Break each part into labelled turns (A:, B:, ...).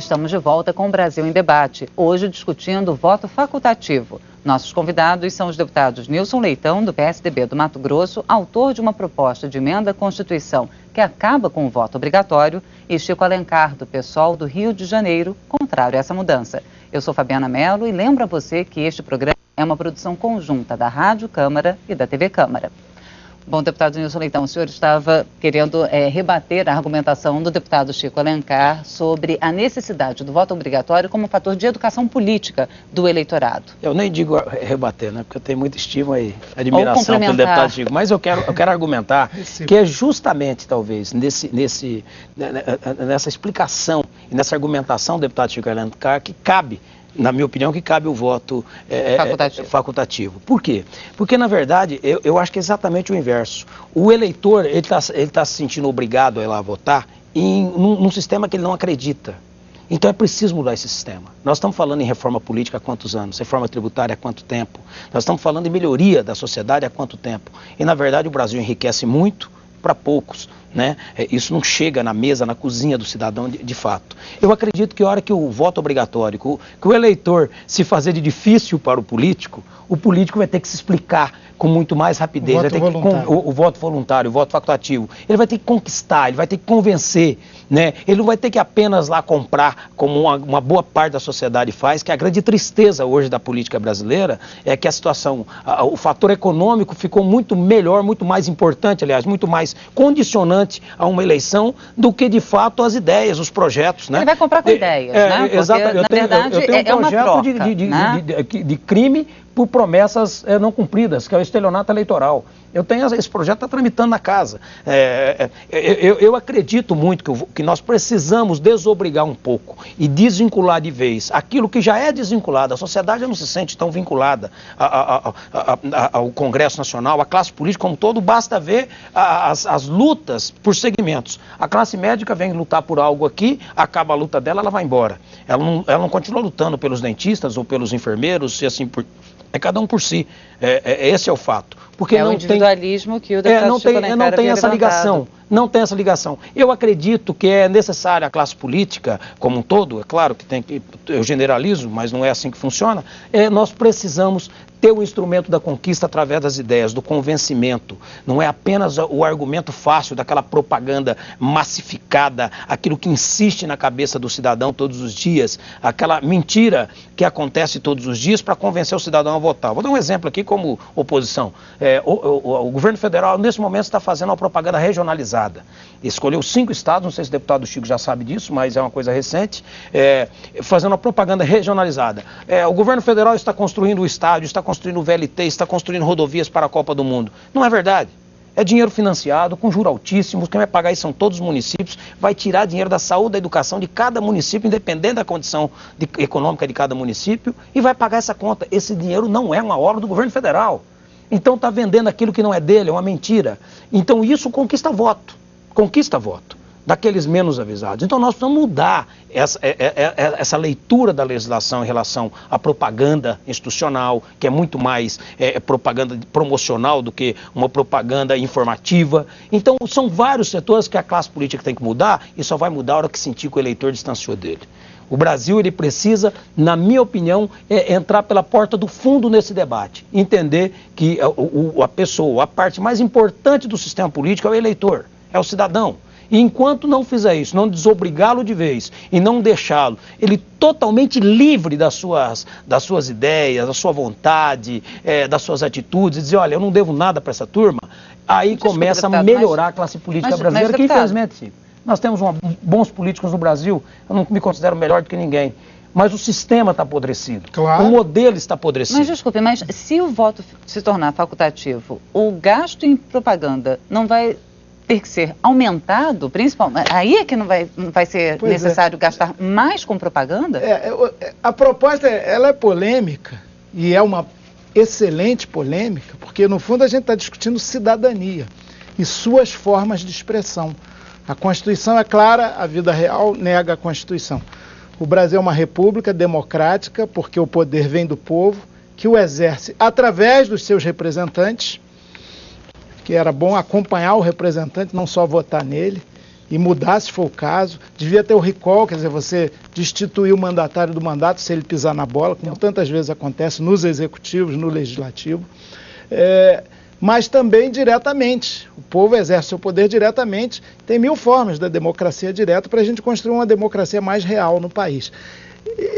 A: estamos de volta com o Brasil em Debate, hoje discutindo o voto facultativo. Nossos convidados são os deputados Nilson Leitão, do PSDB do Mato Grosso, autor de uma proposta de emenda à Constituição que acaba com o voto obrigatório, e Chico Alencar, do PSOL do Rio de Janeiro, contrário a essa mudança. Eu sou Fabiana Mello e lembro a você que este programa é uma produção conjunta da Rádio Câmara e da TV Câmara. Bom, deputado Nilson Leitão, o senhor estava querendo rebater a argumentação do deputado Chico Alencar sobre a necessidade do voto obrigatório como fator de educação política do eleitorado.
B: Eu nem digo rebater, né? Porque eu tenho muita estima e admiração pelo deputado Chico, mas eu quero argumentar que é justamente, talvez, nessa explicação e nessa argumentação do deputado Chico Alencar que cabe, na minha opinião, que cabe o voto facultativo. Por quê? Porque, na verdade, eu acho que é exatamente o inverso. O eleitor, ele tá se sentindo obrigado a ir lá votar num sistema que ele não acredita. Então é preciso mudar esse sistema. Nós estamos falando em reforma política há quantos anos? Reforma tributária há quanto tempo? Nós estamos falando em melhoria da sociedade há quanto tempo? E, na verdade, o Brasil enriquece muito para poucos, né? Isso não chega na mesa, na cozinha do cidadão de fato. Eu acredito que a hora que o voto obrigatório, que o eleitor se fazer de difícil para o político vai ter que se explicar com muito mais rapidez. O voto voluntário, o voto facultativo. Ele vai ter que conquistar, ele vai ter que convencer, né? Ele não vai ter que apenas lá comprar, como uma boa parte da sociedade faz, que a grande tristeza hoje da política brasileira é que a situação, o fator econômico ficou muito melhor, muito mais importante, aliás, muito mais condicionante a uma eleição do que, de fato, as ideias, os projetos, né?
A: Ele vai comprar com ideias, né?
B: Exatamente.
A: Na verdade,
B: eu tenho um
A: uma
B: projeto
A: troca,
B: de crime por promessas não cumpridas, que é o estelionato eleitoral. Esse projeto está tramitando na casa. Eu acredito muito que nós precisamos desobrigar um pouco e desvincular de vez aquilo que já é desvinculado. A sociedade já não se sente tão vinculada ao Congresso Nacional, à classe política como um todo. Basta ver as lutas por segmentos. A classe médica vem lutar por algo aqui, acaba a luta dela, ela vai embora. Ela não continua lutando pelos dentistas ou pelos enfermeiros, e assim por... É cada um por si. Esse é o fato. Porque
A: o individualismo que o deputado Chico Alencar
B: não tem essa ligação. Não tem essa ligação. Eu acredito que é necessária a classe política como um todo, é claro que eu generalizo, mas não é assim que funciona, nós precisamos ter o instrumento da conquista através das ideias, do convencimento. Não é apenas o argumento fácil daquela propaganda massificada, aquilo que insiste na cabeça do cidadão todos os dias, aquela mentira que acontece todos os dias para convencer o cidadão a votar. Vou dar um exemplo aqui como oposição. O governo federal, nesse momento, está fazendo uma propaganda regionalizada. Escolheu 5 estados, não sei se o deputado Chico já sabe disso, mas é uma coisa recente, fazendo uma propaganda regionalizada. O governo federal está construindo o estádio, está construindo o VLT, está construindo rodovias para a Copa do Mundo. Não é verdade. É dinheiro financiado, com juros altíssimos, quem vai pagar isso são todos os municípios, vai tirar dinheiro da saúde, da educação de cada município, independente da condição econômica de cada município, e vai pagar essa conta. Esse dinheiro não é uma obra do governo federal. Então está vendendo aquilo que não é dele, é uma mentira. Então isso conquista voto daqueles menos avisados. Então nós precisamos mudar essa leitura da legislação em relação à propaganda institucional, que é muito mais propaganda promocional do que uma propaganda informativa. Então são vários setores que a classe política tem que mudar, e só vai mudar a hora que sentir que o eleitor distanciou dele. O Brasil, ele precisa, na minha opinião, entrar pela porta do fundo nesse debate. Entender que a parte mais importante do sistema político é o eleitor, é o cidadão. E enquanto não fizer isso, não desobrigá-lo de vez e não deixá-lo, ele totalmente livre das suas ideias, da sua vontade, das suas atitudes, e dizer, olha, eu não devo nada para essa turma, aí começa a melhorar a classe política brasileira, que infelizmente, nós temos bons políticos no Brasil, eu não me considero melhor do que ninguém. Mas o sistema está apodrecido, claro. O modelo está apodrecido.
A: Mas desculpe, se o voto se tornar facultativo, o gasto em propaganda não vai ter que ser aumentado, principalmente, aí é que não vai ser necessário gastar mais com propaganda?
C: A proposta, ela é polêmica, e é uma excelente polêmica, porque no fundo a gente está discutindo cidadania e suas formas de expressão. A Constituição é clara, a vida real nega a Constituição. O Brasil é uma república democrática, porque o poder vem do povo, que o exerce através dos seus representantes, que era bom acompanhar o representante, não só votar nele, e mudar, se for o caso. Devia ter o recall, quer dizer, você destituir o mandatário do mandato se ele pisar na bola, como tantas vezes acontece nos executivos, no legislativo. Mas também diretamente. O povo exerce seu poder diretamente. Tem 1000 formas da democracia direta para a gente construir uma democracia mais real no país.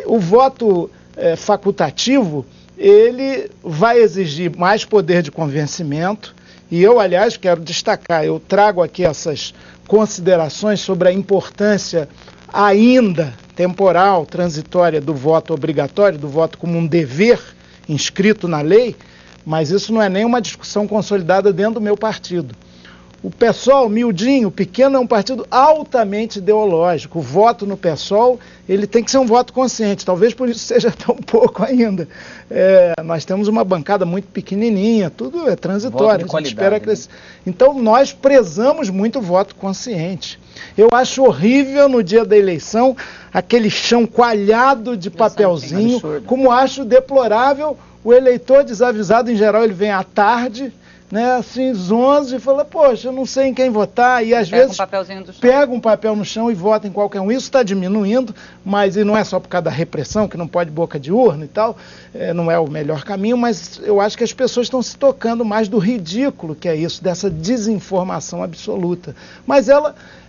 C: O voto facultativo, ele vai exigir mais poder de convencimento. E eu, aliás, quero destacar, eu trago aqui essas considerações sobre a importância ainda temporal, transitória do voto obrigatório, do voto como um dever inscrito na lei, mas isso não é nem uma discussão consolidada dentro do meu partido. O PSOL, miudinho, pequeno, é um partido altamente ideológico. O voto no PSOL, ele tem que ser um voto consciente, talvez por isso seja tão pouco ainda. Nós temos uma bancada muito pequenininha, tudo é transitório, a gente espera crescer. Então nós prezamos muito o voto consciente. Eu acho horrível no dia da eleição aquele chão coalhado de papelzinho, como acho deplorável o eleitor desavisado, em geral ele vem à tarde, né, assim, zonzo, e fala, poxa, eu não sei em quem votar, e às vezes pega um papel no chão e vota em qualquer um. Isso está diminuindo, mas e não é só por causa da repressão, que não pode boca de urna e tal, não é o melhor caminho, mas eu acho que as pessoas estão se tocando mais do ridículo que é isso, dessa desinformação absoluta. Mas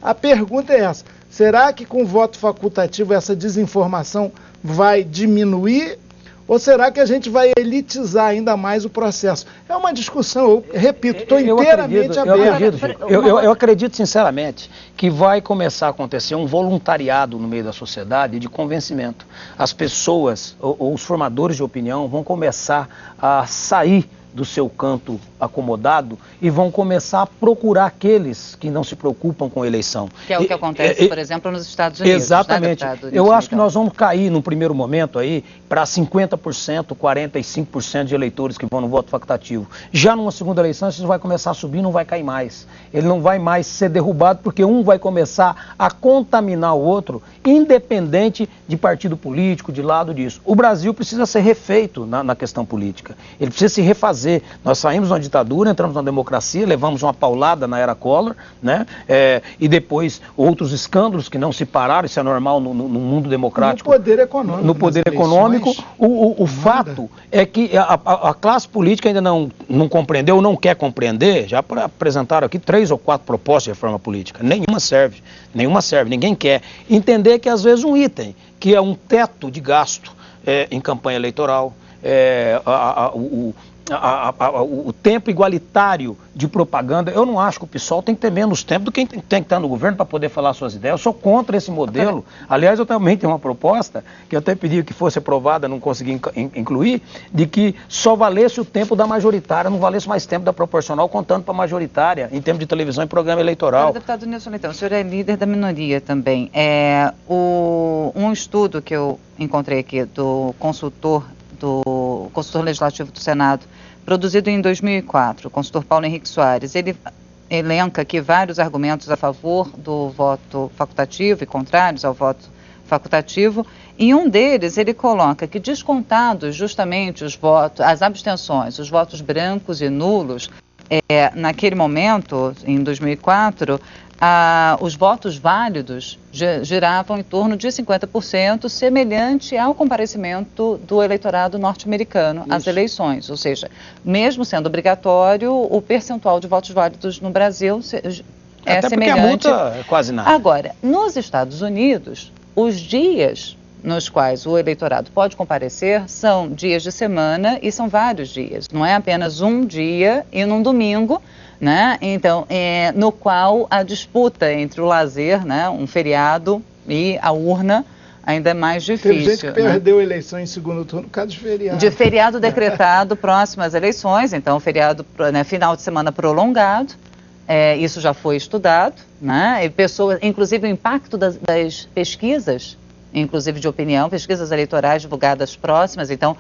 C: a pergunta é essa, será que com o voto facultativo essa desinformação vai diminuir? Ou será que a gente vai elitizar ainda mais o processo? É uma discussão, eu repito, estou inteiramente aberto.
B: Eu acredito sinceramente que vai começar a acontecer um voluntariado no meio da sociedade de convencimento. As pessoas, ou os formadores de opinião, vão começar a sair do seu canto acomodado e vão começar a procurar aqueles que não se preocupam com a eleição.
A: Que é o que acontece, por exemplo, nos Estados Unidos.
B: Exatamente. Né, eu acho que nós vamos cair no primeiro momento aí para 50%, 45% de eleitores que vão no voto facultativo. Já numa segunda eleição, isso vai começar a subir, não vai cair mais. Ele não vai mais ser derrubado porque um vai começar a contaminar o outro, independente de partido político, de lado disso. O Brasil precisa ser refeito na questão política. Ele precisa se refazer. Nós saímos de uma ditadura, entramos na democracia, levamos uma paulada na era Collor, né? E depois outros escândalos que não se pararam, isso é normal no mundo democrático.
C: No poder econômico.
B: No poder econômico. O fato é que a classe política ainda não compreendeu, não quer compreender. Já apresentaram aqui 3 ou 4 propostas de reforma política. Nenhuma serve, ninguém quer. Entender que às vezes um item, que é um teto de gasto em campanha eleitoral, o tempo igualitário de propaganda, eu não acho que o PSOL tem que ter menos tempo do que tem que estar no governo para poder falar suas ideias. Eu sou contra esse modelo. Aliás, eu também tenho uma proposta, que eu até pedi que fosse aprovada, não consegui incluir, de que só valesse o tempo da majoritária, não valesse mais tempo da proporcional, contando para a majoritária, em termos de televisão e programa eleitoral.
A: Deputado Nilson Leitão, o senhor é líder da minoria também. Um estudo que eu encontrei aqui do consultor legislativo do Senado, produzido em 2004, o consultor Paulo Henrique Soares, ele elenca aqui vários argumentos a favor do voto facultativo e contrários ao voto facultativo. Em um deles, ele coloca que, descontados justamente as abstenções, os votos brancos e nulos, naquele momento, em 2004, os votos válidos giravam em torno de 50%, semelhante ao comparecimento do eleitorado norte-americano às eleições. Ou seja, mesmo sendo obrigatório, o percentual de votos válidos no Brasil é
B: até
A: semelhante.
B: Porque a multa é quase nada.
A: Agora, nos Estados Unidos, os dias nos quais o eleitorado pode comparecer são dias de semana e são vários dias. Não é apenas um dia e num domingo, né? Então, no qual a disputa entre o lazer, né, um feriado, e a urna ainda é mais difícil.
C: Teve gente que perdeu a eleição em segundo turno por causa de feriado.
A: De feriado decretado próximo às eleições, então feriado, né, final de semana prolongado, isso já foi estudado, né? E pessoas, inclusive o impacto das pesquisas, inclusive de opinião, pesquisas eleitorais divulgadas próximas. Então,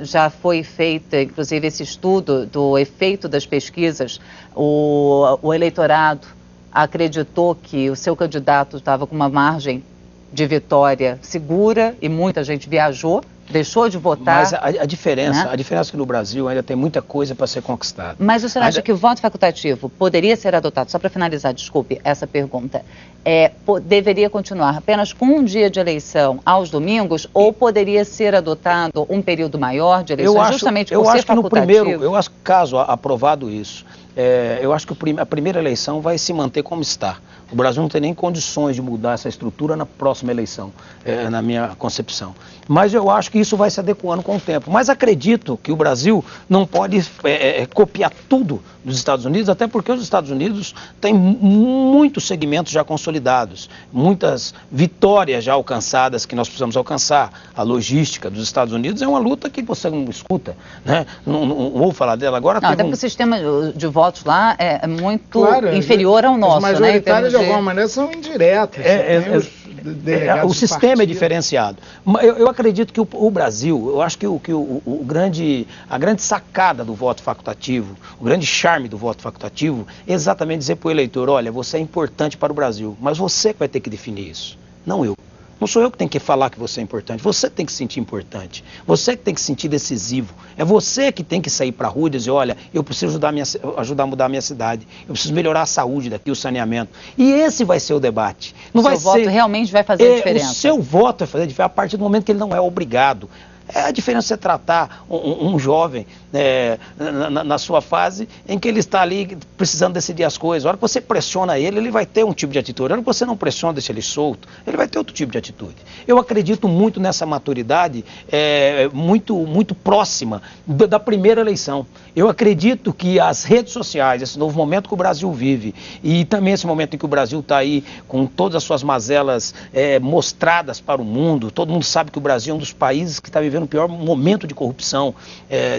A: já foi feito, inclusive, esse estudo do efeito das pesquisas. O eleitorado acreditou que o seu candidato estava com uma margem de vitória segura e muita gente viajou deixou de votar.
B: Mas a diferença,
A: né?
B: a diferença é que no Brasil ainda tem muita coisa para ser conquistada.
A: Mas o senhor acha que o voto facultativo poderia ser adotado, só para finalizar, desculpe, essa pergunta, deveria continuar apenas com um dia de eleição aos domingos ou poderia ser adotado um período maior de eleições, justamente por ser facultativo?
B: Eu acho que caso aprovado isso, eu acho que a primeira eleição vai se manter como está. O Brasil não tem nem condições de mudar essa estrutura na próxima eleição, na minha concepção. Mas eu acho que isso vai se adequando com o tempo. Mas acredito que o Brasil não pode copiar tudo dos Estados Unidos, até porque os Estados Unidos têm muitos segmentos já consolidados, muitas vitórias já alcançadas que nós precisamos alcançar. A logística dos Estados Unidos é uma luta que você não escuta, né? Não vou falar dela agora.
A: Não, até porque o sistema de votos lá é muito inferior ao nosso,
C: né? As majoritárias, de alguma maneira, são indiretas.
B: O sistema é diferenciado. Eu acredito que o Brasil, eu acho que a grande sacada do voto facultativo, o grande charme do voto facultativo, é exatamente dizer para o eleitor, olha, você é importante para o Brasil, mas você que vai ter que definir isso, não eu. Não sou eu que tenho que falar que você é importante, você tem que se sentir importante, você que tem que se sentir decisivo, é você que tem que sair para a rua e dizer, olha, eu preciso ajudar a mudar a minha cidade, eu preciso melhorar a saúde daqui, o saneamento. E esse vai ser o debate.
A: O seu voto realmente vai fazer a diferença.
B: O seu voto vai fazer a diferença a partir do momento que ele não é obrigado. É a diferença você tratar um jovem na sua fase em que ele está ali precisando decidir as coisas. A hora que você pressiona ele, ele vai ter um tipo de atitude. A hora que você não pressiona, deixa ele solto, ele vai ter outro tipo de atitude. Eu acredito muito nessa maturidade muito próxima da primeira eleição. Eu acredito que as redes sociais, esse novo momento que o Brasil vive e também esse momento em que o Brasil está aí com todas as suas mazelas mostradas para o mundo, todo mundo sabe que o Brasil é um dos países que está vivendo o pior momento de corrupção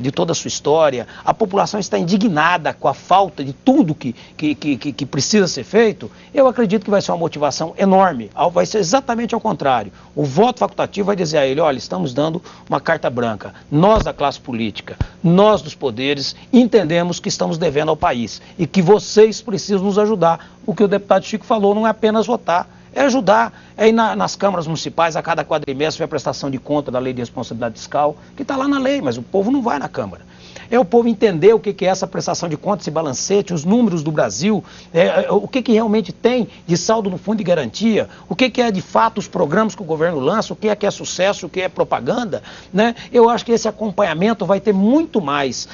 B: de toda a sua história. A população está indignada com a falta de tudo que precisa ser feito. Eu acredito que vai ser uma motivação enorme. Vai ser exatamente ao contrário. O voto facultativo vai dizer a ele, olha, estamos dando uma carta branca. Nós da classe política, nós dos poderes, entendemos que estamos devendo ao país e que vocês precisam nos ajudar. O que o deputado Chico falou não é apenas votar, é ajudar, é ir nas câmaras municipais, a cada quadrimestre, a prestação de conta da lei de responsabilidade fiscal, que está lá na lei, mas o povo não vai na Câmara. É o povo entender o que é essa prestação de conta, esse balancete, os números do Brasil, o que realmente tem de saldo no fundo de garantia, o que é de fato os programas que o governo lança, o que é sucesso, o que é propaganda, né? Eu acho que esse acompanhamento vai ter muito mais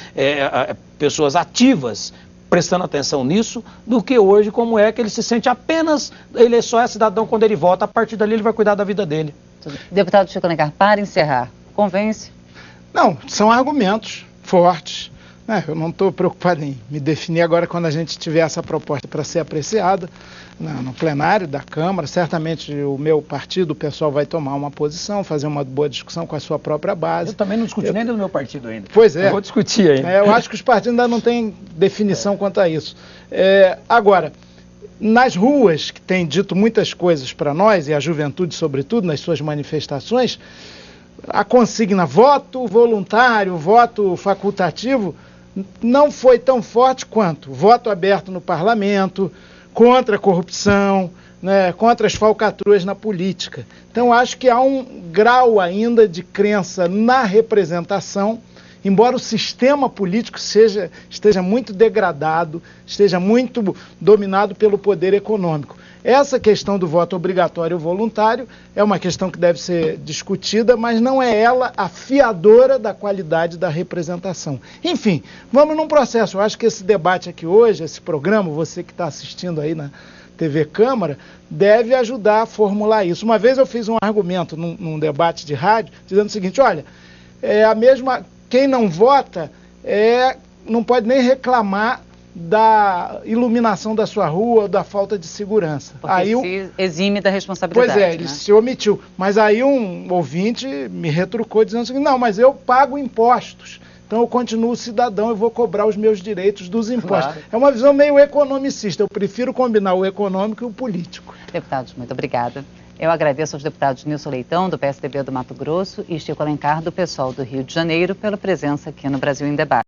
B: pessoas ativas prestando atenção nisso, do que hoje, como é que ele se sente apenas, ele só é cidadão quando ele vota, a partir dali ele vai cuidar da vida dele.
A: Deputado Chico Alencar, para encerrar, convence?
C: Não, são argumentos fortes, né? Eu não estou preocupado em me definir agora quando a gente tiver essa proposta para ser apreciada no plenário da Câmara. Certamente o meu partido, o pessoal vai tomar uma posição, fazer uma boa discussão com a sua própria base.
B: Eu também não discuti nem do meu partido ainda.
C: Pois é.
B: Eu vou discutir ainda.
C: Eu acho que os partidos ainda não têm definição quanto a isso. Agora, nas ruas, que tem dito muitas coisas para nós, e a juventude sobretudo, nas suas manifestações, a consigna voto voluntário, voto facultativo, não foi tão forte quanto voto aberto no parlamento, contra a corrupção, né, contra as falcatruas na política. Então, acho que há um grau ainda de crença na representação, embora o sistema político esteja muito degradado, esteja muito dominado pelo poder econômico. Essa questão do voto obrigatório ou voluntário é uma questão que deve ser discutida, mas não é ela a fiadora da qualidade da representação. Enfim, vamos num processo. Eu acho que esse debate aqui hoje, esse programa, você que está assistindo aí na TV Câmara, deve ajudar a formular isso. Uma vez eu fiz um argumento num debate de rádio, dizendo o seguinte, olha, quem não vota não pode nem reclamar da iluminação da sua rua ou da falta de segurança.
A: Porque aí se exime da responsabilidade.
C: Pois ele se omitiu. Mas aí um ouvinte me retrucou dizendo assim, não, mas eu pago impostos, então eu continuo cidadão, eu vou cobrar os meus direitos dos impostos. Claro. É uma visão meio economicista, eu prefiro combinar o econômico e o político.
A: Deputados, muito obrigada. Eu agradeço aos deputados Nilson Leitão, do PSDB do Mato Grosso, e Chico Alencar, do PSOL do Rio de Janeiro, pela presença aqui no Brasil em Debate.